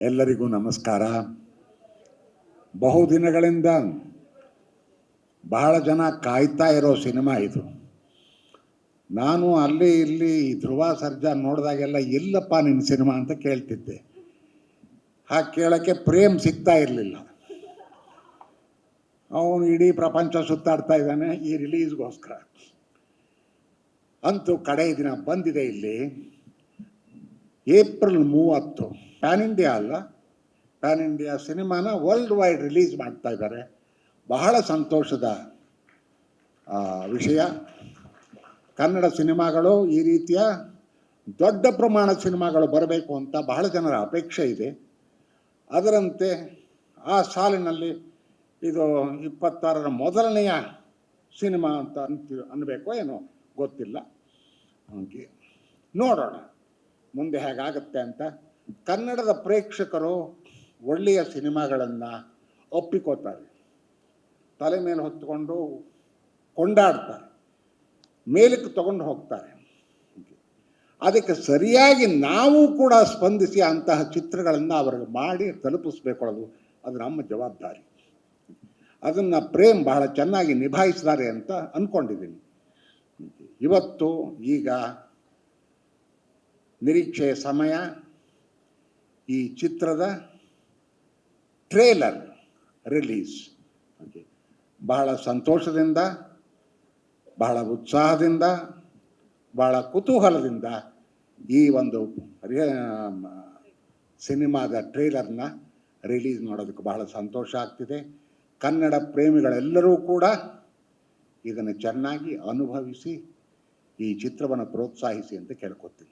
ಎಲ್ಲರಿಗೂ ನಮಸ್ಕಾರ. ಬಹುದಿನಗಳಿಂದ ಬಹಳ ಜನ ಕಾಯ್ತಾ ಇರೋ ಸಿನಿಮಾ ಇದು. ನಾನು ಅಲ್ಲಿ ಇಲ್ಲಿ ಧ್ರುವ ಸರ್ಜಾ ನೋಡಿದಾಗೆಲ್ಲ ಎಲ್ಲಪ್ಪ ನಿನ್ನ ಸಿನಿಮಾ ಅಂತ ಕೇಳ್ತಿದ್ದೆ. ಹಾಗೆ ಕೇಳೋಕ್ಕೆ ಪ್ರೇಮ್ ಸಿಗ್ತಾ ಇರಲಿಲ್ಲ. ಅವನು ಇಡೀ ಪ್ರಪಂಚ ಸುತ್ತಾಡ್ತಾ ಇದ್ದಾನೆ ಈ ರಿಲೀಸ್ಗೋಸ್ಕರ. ಅಂತೂ ಕಡೆ ದಿನ ಬಂದಿದೆ ಇಲ್ಲಿ. ಏಪ್ರಿಲ್ 30 ಪ್ಯಾನ್ ಇಂಡಿಯಾ ಅಲ್ಲ, ಪ್ಯಾನ್ ಇಂಡಿಯಾ ಸಿನಿಮಾನ ವರ್ಲ್ಡ್ ವೈಡ್ ರಿಲೀಸ್ ಮಾಡ್ತಾ ಇದ್ದಾರೆ. ಬಹಳ ಸಂತೋಷದ ವಿಷಯ. ಕನ್ನಡ ಸಿನಿಮಾಗಳು ಈ ರೀತಿಯ ದೊಡ್ಡ ಪ್ರಮಾಣದ ಸಿನಿಮಾಗಳು ಬರಬೇಕು ಅಂತ ಬಹಳ ಜನರ ಅಪೇಕ್ಷೆ ಇದೆ. ಅದರಂತೆ ಆ ಸಾಲಿನಲ್ಲಿ ಇದು 26ರ ಮೊದಲನೆಯ ಸಿನಿಮಾ ಅಂತ ಅನ್ನಬೇಕೋ ಏನೋ ಗೊತ್ತಿಲ್ಲ. ಹಾಗೆ ನೋಡೋಣ ಮುಂದೆ ಹೇಗಾಗುತ್ತೆ ಅಂತ. ಕನ್ನಡದ ಪ್ರೇಕ್ಷಕರು ಒಳ್ಳೆಯ ಸಿನಿಮಾಗಳನ್ನು ಒಪ್ಪಿಕೋತಾರೆ, ತಲೆ ಮೇಲೆ ಹೊತ್ತುಕೊಂಡು ಕೊಂಡಾಡ್ತಾರೆ, ಮೇಲಕ್ಕೆ ತಗೊಂಡು ಹೋಗ್ತಾರೆ. ಅದಕ್ಕೆ ಸರಿಯಾಗಿ ನಾವು ಕೂಡ ಸ್ಪಂದಿಸಿ ಅಂತಹ ಚಿತ್ರಗಳನ್ನು ಅವರಿಗೆ ಮಾಡಿ ತಲುಪಿಸ್ಬೇಕು. ಅದು ನಮ್ಮ ಜವಾಬ್ದಾರಿ. ಅದನ್ನು ಪ್ರೇಮ್ ಬಹಳ ಚೆನ್ನಾಗಿ ನಿಭಾಯಿಸಿದ್ದಾರೆ ಅಂತ ಅಂದ್ಕೊಂಡಿದ್ದೀನಿ. ಇವತ್ತು ಈಗ ನಿರೀಕ್ಷೆಯ ಸಮಯ. ಈ ಚಿತ್ರದ ಟ್ರೇಲರ್ ರಿಲೀಸ್ ಬಹಳ ಸಂತೋಷದಿಂದ, ಬಹಳ ಉತ್ಸಾಹದಿಂದ, ಬಹಳ ಕುತೂಹಲದಿಂದ ಈ ಒಂದು ಸಿನಿಮಾದ ಟ್ರೇಲರ್ನ ರಿಲೀಸ್ ಮಾಡೋದಕ್ಕೆ ಬಹಳ ಸಂತೋಷ ಆಗ್ತಿದೆ. ಕನ್ನಡ ಪ್ರೇಮಿಗಳೆಲ್ಲರೂ ಕೂಡ ಇದನ್ನು ಚೆನ್ನಾಗಿ ಅನುಭವಿಸಿ ಈ ಚಿತ್ರವನ್ನು ಪ್ರೋತ್ಸಾಹಿಸಿ ಅಂತ ಕೇಳ್ಕೊತೀನಿ.